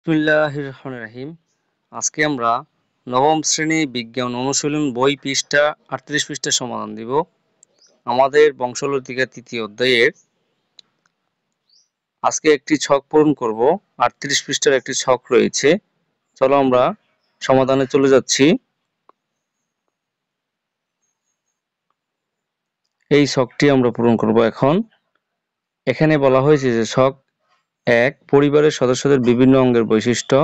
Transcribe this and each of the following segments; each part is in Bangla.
বিসমিল্লাহির রহমানির রহিম। আজকে আমরা নবম শ্রেণী বিজ্ঞান অনুশীলন বই পৃষ্ঠা 38 পৃষ্ঠার সমাধান দিব। আমাদের বংশাবলিকা তৃতীয় অধ্যায়ের আজকে একটি ছক পূরণ করব। 38 পৃষ্ঠার একটি ছক রয়েছে। চলো আমরা সমাধানে চলে যাচ্ছি। এই ছকটি আমরা পূরণ করব এখন। এখানে বলা হয়েছে যে ছক 1 পরিবারের সদস্যদের বিভিন্ন অঙ্গের বৈশিষ্ট্য।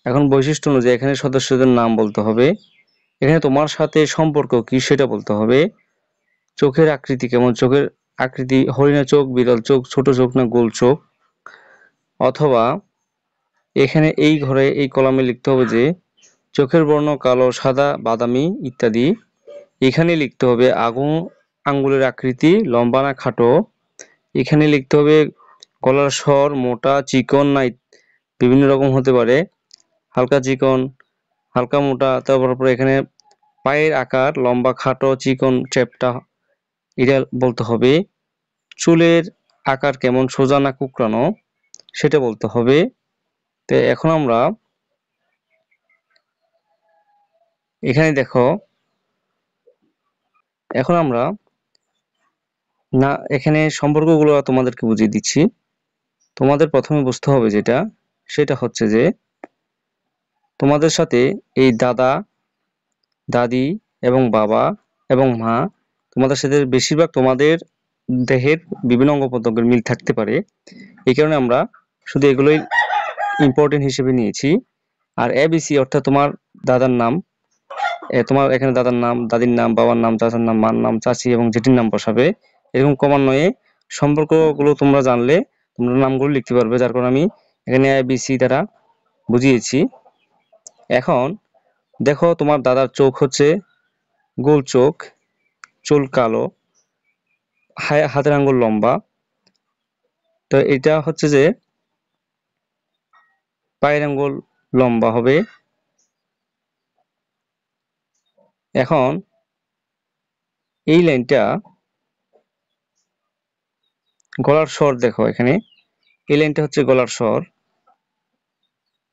এখন বৈশিষ্ট্য অনুযায়ী এখানে সদস্যদের নাম বলতে হবে। এখানে তোমার সাথে সম্পর্ক কি সেটা বলতে হবে। চোখের আকৃতি কেমন, চোখের আকৃতি হরিণা চোখ, বিড়াল চোখ, ছোট চোখ না গোল চোখ। অথবা এখানে এই ঘরে এই কলামে লিখতে হবে যে চোখের বর্ণ কালো, সাদা, বাদামি ইত্যাদি। এখানে লিখতে হবে আঙ্গুলের আকৃতি লম্বা না খাটো। এখানে লিখতে হবে গলার স্বর মোটা চিকন না বিভিন্ন রকম হতে পারে, হালকা চিকন হালকা মোটা। তারপর এখানে পায়ের আকার লম্বা খাটো চিকন চ্যাপ্টা এটা বলতে হবে। চুলের আকার কেমন সোজা না কুঁকড়ানো সেটা বলতে হবে। তো এখন আমরা এখানে দেখো, এখন আমরা না এখানে সম্পর্কগুলো তোমাদেরকে বুঝিয়ে দিচ্ছি। তোমাদের প্রথমে বুঝতে হবে সেটা হচ্ছে যে তোমাদের সাথে এই দাদা দাদি এবং বাবা এবং মা তোমাদের সাথে বেশিরভাগ তোমাদের দেহের বিভিন্ন অঙ্গ প্রত্যঙ্গের মিল থাকতে পারে। এই কারণে আমরা শুধু এগুলোই ইম্পর্টেন্ট হিসেবে নিয়েছি। আর এবিসি অর্থাৎ তোমার দাদার নাম, তোমার এখানে দাদার নাম, দাদির নাম, বাবার নাম, চাচার নাম, মার নাম, চাচি এবং জেঠির নাম বসাবে। এরকম ক্রমান্বয়ে সম্পর্কগুলো তোমরা জানলে তোমরা নামগুলো লিখতে পারবে, যার কারণে আমি এখানে এবিসি দ্বারা বুঝিয়েছি। এখন দেখো তোমার দাদার চোখ হচ্ছে গোল চোখ, চুল কালো, হাতের আঙ্গুল লম্বা। তো এটা হচ্ছে যে পায়ের আঙ্গুল লম্বা হবে। এখন এই লাইনটা গলার স্বর দেখো, এখানে এই লাইনটা হচ্ছে গলার স্বর।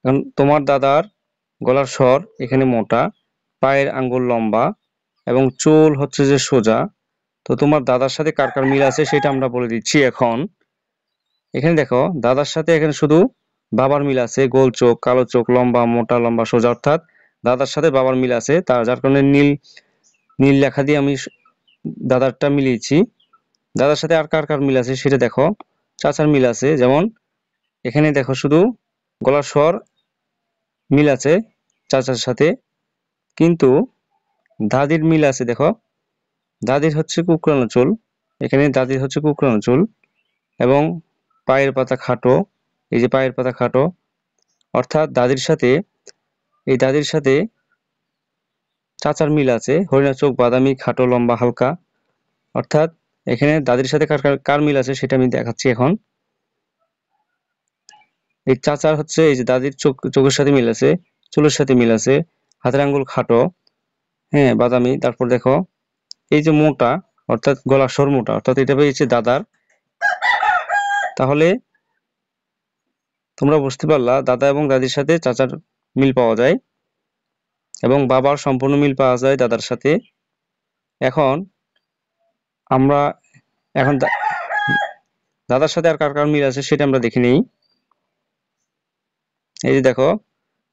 এখন তোমার দাদার গলার স্বর এখানে মোটা, পায়ের আঙ্গুল লম্বা এবং চুল হচ্ছে যে সোজা। তো তোমার দাদার সাথে কার কার মিল আছে সেটা আমরা বলে দিচ্ছি এখন। এখানে দেখো দাদার সাথে এখানে শুধু বাবার মিল আছে, গোল চোখ কালো চোখ লম্বা মোটা লম্বা সোজা, অর্থাৎ দাদার সাথে বাবার মিল আছে, যার কারণে নীল নীল লেখা দিয়ে আমি দাদারটা মিলিয়েছি। দাদার সাথে আর কার কার মিল আছে সেটা দেখো। চাচার মিল আছে, যেমন এখানে দেখো শুধু গলার স্বর মিল আছে চাচার সাথে, কিন্তু দাদির মিল আছে দেখো। দাদির হচ্ছে কুকরানো চুল, এখানে দাদির হচ্ছে কুকরানো চুল এবং পায়ের পাতা খাটো, এই যে পায়ের পাতা খাটো, অর্থাৎ দাদির সাথে চাচার মিল আছে, হরিণা চোখ বাদামি খাটো লম্বা হালকা। অর্থাৎ এখানে দাদির সাথে কার কার মিল আছে সেটা আমি দেখাচ্ছি এখন। এই চাচার হচ্ছে এই যে দাদির চোখের সাথে মিল আছে, চুলের সাথে মিল আছে, হাতের আঙ্গুল খাটো, হ্যাঁ বাদামি। তারপর দেখো এই যে মোটা, অর্থাৎ গলার স্বর মোটা, অর্থাৎ এটা পেয়েছে দাদার। তাহলে তোমরা বুঝতে পারলা দাদা এবং দাদির সাথে চাচার মিল পাওয়া যায় এবং বাবার সম্পূর্ণ মিল পাওয়া যায় দাদার সাথে। এখন আমরা এখন দাদার সাথে আর কার কার মিল আছে সেটা আমরা দেখে নিই। এই যে দেখো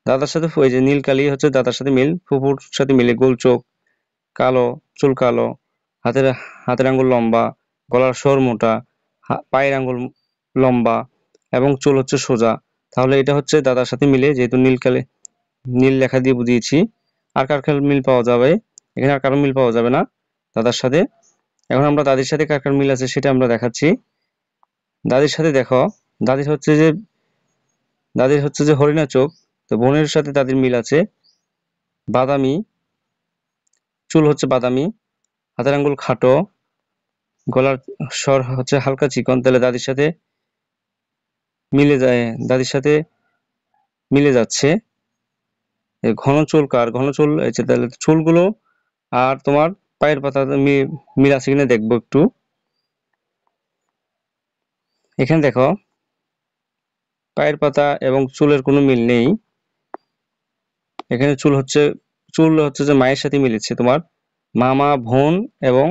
দাদার সাথে ওই যে নীল কালি হচ্ছে দাদার সাথে মিল, ফুফুর সাথে মিলে গোল চোখ কালো চুল কালো, হাতের হাতের আঙ্গুল লম্বা, গলার স্বর মোটা, পায়ের আঙ্গুল লম্বা এবং চুল হচ্ছে সোজা। তাহলে এটা হচ্ছে দাদার সাথে মিলে, যেহেতু নীল লেখা দিয়ে বুঝিয়েছি। আর কার কার মিল পাওয়া যাবে, এখানে আর কারো মিল পাওয়া যাবে না দাদার সাথে। এখন আমরা দাদির সাথে কার কার মিল আছে সেটা আমরা দেখাচ্ছি। দাদির সাথে দেখো দাদির হচ্ছে যে হরিণা চোখ, তো বোনের সাথে দাদির মিল আছে, বাদামি চুল হচ্ছে বাদামি, হাতের আঙ্গুল খাটো, গলার স্বর হচ্ছে হালকা চিকন। তাহলে দাদির সাথে মিলে যাচ্ছে। ঘন চুল কার, ঘন চুল তাহলে চুলগুলো আর তোমার পায়ের পাতা মিল আছে কিনা দেখবো একটু। এখানে দেখো পায়ের পাতা এবং চুলের কোনো মিল নেই। এখানে চুল হচ্ছে যে মায়ের সাথে মিলেছে তোমার মামা বোন, এবং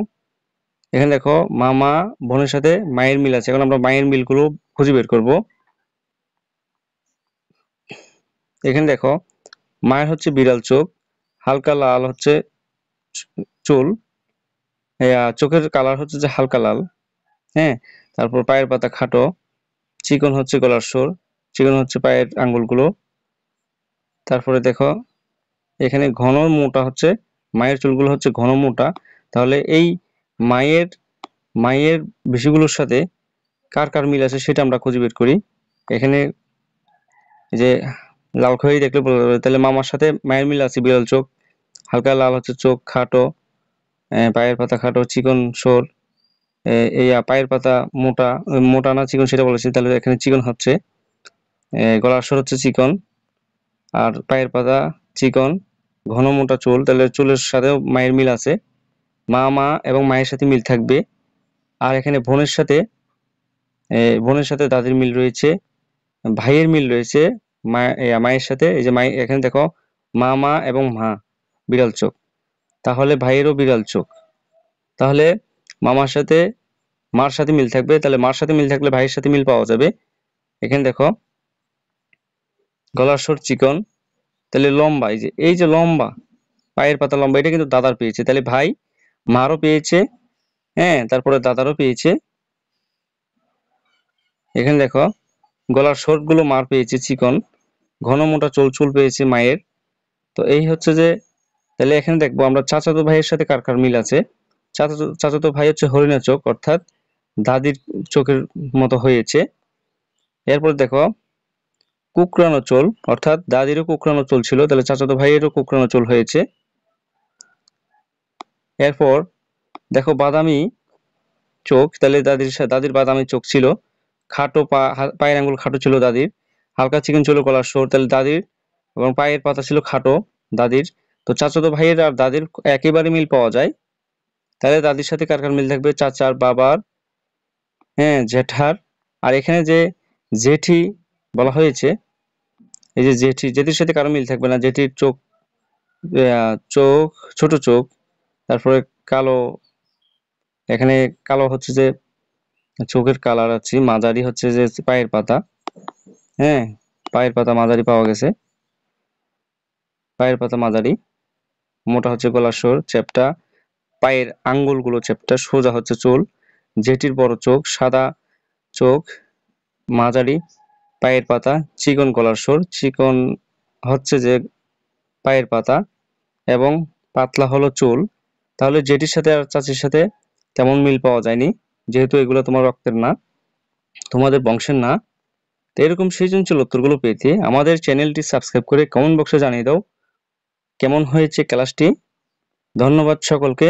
এখানে দেখো মামা বোনের সাথে মায়ের মিল আছে। এখন আমরা মায়ের মিলগুলো খুঁজে বের করব। এখানে দেখো মায়ের হচ্ছে বিড়াল চোখ, হালকা লাল হচ্ছে চুল, চোখের কালার হচ্ছে যে হালকা লাল। হ্যাঁ, তারপর পায়ের পাতা খাটো, চিকন হচ্ছে গলার স্বর, চিকন হচ্ছে পায়ের আঙ্গুলগুলো। তারপরে দেখো এখানে ঘন মোটা হচ্ছে মায়ের চুলগুলো হচ্ছে ঘন মোটা। তাহলে এই মায়ের মায়ের বিষয়গুলোর সাথে কার কার মিল আছে সেটা আমরা খুঁজে বের করি। এখানে যে লাল খয়েরি দেখলে বোঝা যাবে। তাহলে মামার সাথে মায়ের মিল আছে, বিড়াল চোখ, হালকা লাল হচ্ছে চোখ, খাটো, পায়ের পাতা খাটো, চিকন সোর, এই পায়ের পাতা মোটা, মোটা না চিকন সেটা বলেছি। তাহলে এখানে চিকন হচ্ছে, গলার স্বর হচ্ছে চিকন, আর পায়ের পাতা চিকন, ঘন মোটা চুল। তাহলে চুলের সাথেও মায়ের মিল আছে, মা এবং মায়ের সাথে মিল থাকবে। আর এখানে বোনের সাথে দাদির মিল রয়েছে, ভাইয়ের মিল রয়েছে মায়ের সাথে। এই যে এখানে দেখো মা এবং মা বিড়াল চোখ, তাহলে ভাইয়েরও বিড়াল চোখ। তাহলে মামার সাথে মার সাথে মিল থাকবে, তাহলে মার সাথে মিল থাকলে ভাইয়ের সাথে মিল পাওয়া যাবে। এখানে দেখো গলার স্বর চিকন, তাহলে লম্বা, এই যে লম্বা, পায়ের পাতা লম্বা, এটা কিন্তু দাদার পেয়েছে। তাহলে ভাই মারও পেয়েছে, হ্যাঁ, তারপরে দাদারও পেয়েছে। এখানে দেখো গলার স্বরগুলো মার পেয়েছে চিকন, ঘন মোটা চুল পেয়েছে মায়ের। তো এই হচ্ছে যে, তাহলে এখানে দেখবো আমরা চাচাতো ভাইয়ের সাথে কার কার মিল আছে। চাচাতো ভাই হচ্ছে হরিণা চোখ, অর্থাৎ দাদির চোখের মতো হয়েছে। এরপর দেখো কুকরানো চুল, অর্থাৎ দাদিরও কুকরানো চুল ছিল, তাহলে চাচাতো ভাইয়েরও কুকরানো চুল হয়েছে। এরপর দেখো বাদামি চোখ, তাহলে দাদির বাদামি চোখ ছিল, খাটো পায়ের আঙ্গুল খাটো ছিল দাদির, হালকা চিকন ছিল গলার স্বর, তাহলে দাদির, এবং পায়ের পাতা ছিল খাটো দাদির। তো চাচাতো ভাইয়ের আর দাদির একেবারে মিল পাওয়া যায়। তাহলে দাদির সাথে কার কার মিল থাকবে, চাচার, বাবার, হ্যাঁ, জেঠার। আর এখানে যে জেঠি বলা হয়েছে, এই যে জেঠির সাথে কারো মিল থাকবে না। জেঠির চোখ, চোখ ছোট চোখ, তারপরে কালো, এখানে কালো হচ্ছে যে চোখের কালার আছে, মাঝারি হচ্ছে যে পায়ের পাতা, হ্যাঁ, পায়ের পাতা মাঝারি পাওয়া গেছে, পায়ের পাতা মাঝারি, মোটা হচ্ছে গলার স্বর, চ্যাপ্টা, পায়ের আঙ্গুলগুলো চ্যাপ্টা, সোজা হচ্ছে চুল। জেঠির বড় চোখ, সাদা চোখ, মাঝারি পায়ের পাতা, চিকন গলার স্বর, চিকন হচ্ছে যে পায়ের পাতা, এবং পাতলা হলো চুল। তাহলে জেঠির সাথে আর চাচির সাথে তেমন মিল পাওয়া যায়নি, যেহেতু এগুলো তোমার রক্তের না, তোমাদের বংশের না। তো এরকম সৃজনশীল উত্তরগুলো পেতে আমাদের চ্যানেলটি সাবস্ক্রাইব করে কমেন্ট বক্সে জানিয়ে দাও কেমন হয়েছে ক্লাসটি। ধন্যবাদ সকলকে।